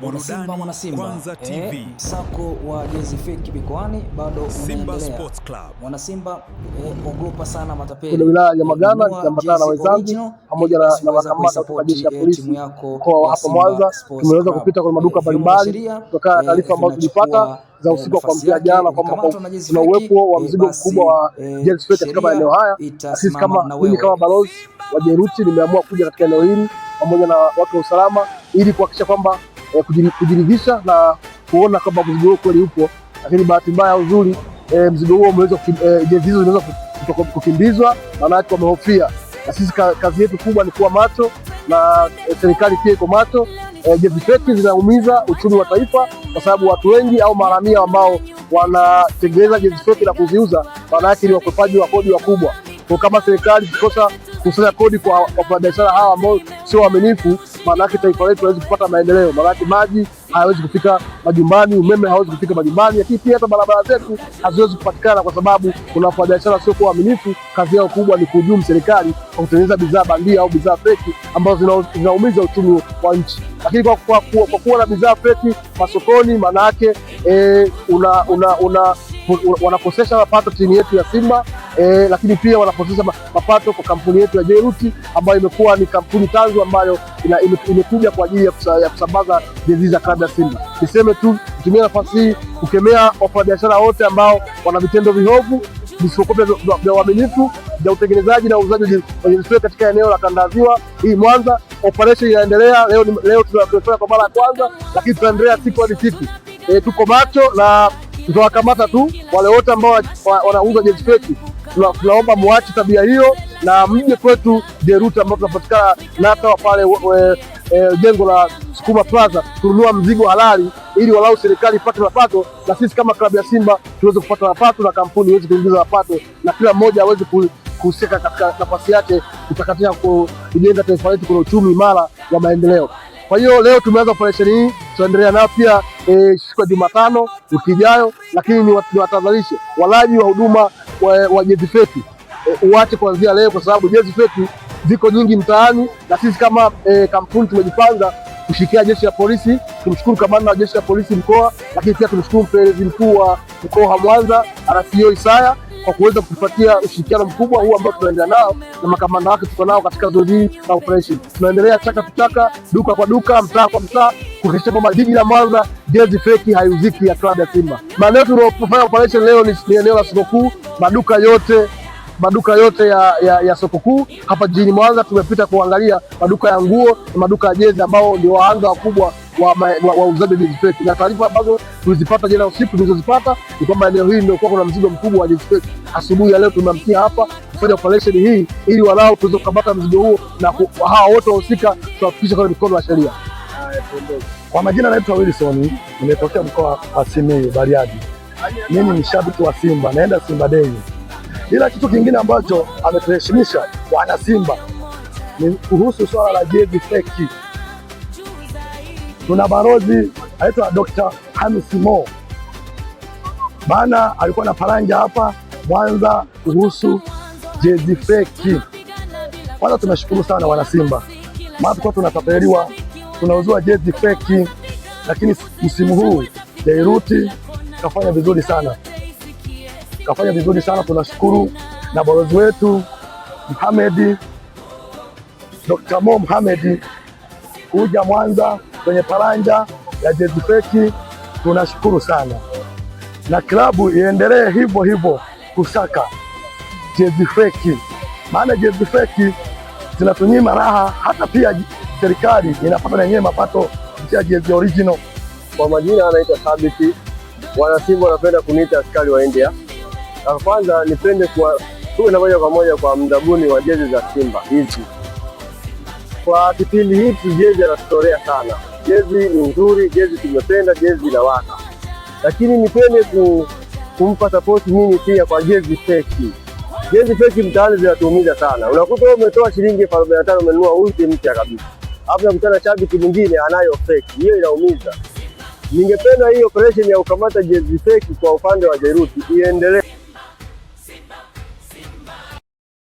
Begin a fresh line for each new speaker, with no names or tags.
Mwanasimba Kwanza TV. Msako wa jezi feki mikoani bado
Simba
unaendelea.
Sports Club.
Mwanasimba ogopa sana matapeli.
Kuna wilaya ya Magana nikiambatana na wenzangu pamoja na makamanda kutoka jeshi la polisi mkoa wa hapa Mwanza. Tumeweza kupita kwenye maduka mbalimbali kutokana na taarifa ambazo tulipata za usiku wa kuamkia jana kwamba kuna uwepo wa mzigo mkubwa wa jezi feki katika maeneo haya. Sisi mimi kama balozi wa Jeruti nimeamua kuja katika eneo hili pamoja na watu wa usalama ili kuhakikisha kwamba kujiridhisha na kuona kwamba mzigo huo kweli upo, lakini bahati mbaya uzuri mzigo huo umeweza jezi hizo zinaweza kukimbizwa, maana yake wamehofia. Na sisi kazi yetu kubwa ni kuwa macho na serikali pia iko macho. Jezi feki zinaumiza uchumi wa taifa kwa sababu watu wengi au maharamia ambao wanatengeneza jezi feki na kuziuza, maana yake ni wakwepaji wa kodi wakubwa. Kwa kama serikali ikikosa kusanya kodi kwa wafanyabiashara hawa ambao sio waaminifu, maana yake taifa letu hawezi kupata maendeleo. Maana yake maji hayawezi kufika majumbani, umeme hawezi kufika majumbani, lakini pia hata barabara zetu haziwezi kupatikana kwa sababu kuna wafanyabiashara sio kwa waaminifu. Kazi yao kubwa ni kuhujumu serikali kwa kutengeneza bidhaa bandia au bidhaa feki ambazo zinaumiza uchumi wa nchi. Lakini kwa kuwa na bidhaa feki masokoni, maana yake wanakosesha mapato timu yetu ya Simba, lakini pia wanakosesha mapato kwa kampuni yetu ya Jeruti ambayo imekuwa ni kampuni tanzu ambayo imekuja kwa ajili ya kusambaza jezi za klabu ya Simba. Niseme tu, kutumia nafasi hii kukemea wafanyabiashara wote ambao wana vitendo vihovu visivyokuwa vya uaminifu vya utengenezaji na uuzaji wa jezi feki katika eneo la kanda ya Ziwa hii Mwanza. Operation inaendelea leo tunafanya kwa mara ya kwanza, lakini tutaendelea siku hadi siku. Tuko macho na tutawakamata tu wale wote ambao wanauza jezi feki. Tunaomba muache tabia hiyo na mje kwetu Jeruti ambao tunapatikana Nata pale jengo la Sukuma Plaza kununua mzigo halali ili walau serikali ipate mapato na sisi kama klabu ya Simba tuweze kupata mapato na kampuni iweze kuingiza mapato na kila mmoja aweze kuhusika katika nafasi yake kutakatia kujenga taifa letu kwa uchumi imara wa maendeleo. Kwa hiyo leo tumeanza operation hii, tuendelea nayo pia siku ya Jumatano wiki ijayo, lakini ni watahadharishe walaji wa huduma wa jezi feki uache kuanzia leo, kwa sababu jezi feki ziko nyingi mtaani na sisi kama kampuni tumejipanga kushikia jeshi la polisi. Tumshukuru kamanda wa jeshi la polisi mkoa, lakini pia tumshukuru mpelelezi mkuu wa mkoa wa Mwanza RCO Isaya kwa kuweza kutupatia ushirikiano mkubwa huu ambao tunaendelea nao na makamanda wake tuko nao katika zoezi hili la operation. Tunaendelea chaka tuchaka, duka kwa duka, mtaa kwa mtaa kuhakikisha kwamba jiji la Mwanza jezi feki haiuziki ya klabu ya Simba. Maana tunapofanya operation leo ni eneo la soko kuu, maduka yote ya soko kuu hapa jijini Mwanza. Tumepita kuangalia maduka ya nguo na maduka ya jezi ambao ndio waanza wakubwa wa uzaji jezi feki, na taarifa ambazo tulizipata jana usiku tulizozipata ni kwamba eneo hili ndio kuna mzigo mkubwa wa jezi feki. Asubuhi ya leo tumeamkia hapa kufanya operation hii ili walau tuweze kupata mzigo huo na hawa wote wahusika tuwafikishe kwa mikono ya sheria.
Kwa majina naitwa Wilson, nimetokea mkoa wa Simiyu Bariadi. Mimi ni shabiki wa Simba, naenda Simba Day. Ila kitu kingine ambacho ametuheshimisha wana Simba ni kuhusu swala la jezi feki. Tuna balozi anaitwa Dr. Hamis Mo. Bana alikuwa na paranja hapa Mwanza kuhusu jezi feki. Kwanza tunashukuru sana wana Simba. Maana tulikuwa tunatapeliwa, tunauzua jezi feki, lakini msimu huu Jeruti kafanya vizuri sana. Tunashukuru na balozi wetu Dr. Mo Mohamed kuja Mwanza kwenye paranja ya jezi feki. Tunashukuru sana na klabu iendelee hivyo kusaka jezi feki, maana jezi feki zinatunyima raha, hata pia serikali inapata na yenyewe mapato kupitia jezi original.
Kwa majina anaitwa Thabiti. Wana Simba wanapenda kuniita askari wa India. Na kwanza nipende tuwe na moja kwa moja kwa mdabuni wa jezi za Simba hizi. Kwa kipindi hiki jezi anatutorea sana. Jezi ni nzuri, jezi tumependa, jezi inawaka. Lakini nipende kumpa support mimi pia kwa jezi feki. Jezi feki mtaani zinatuumiza sana. Unakuta wewe umetoa shilingi 45 umenunua uzi mpya kabisa. Hapo unakutana shabiki mwingine anayo feki. Hiyo inaumiza. Ningependa hii operation ya kukamata jezi feki kwa upande wa Jeruti iendelee.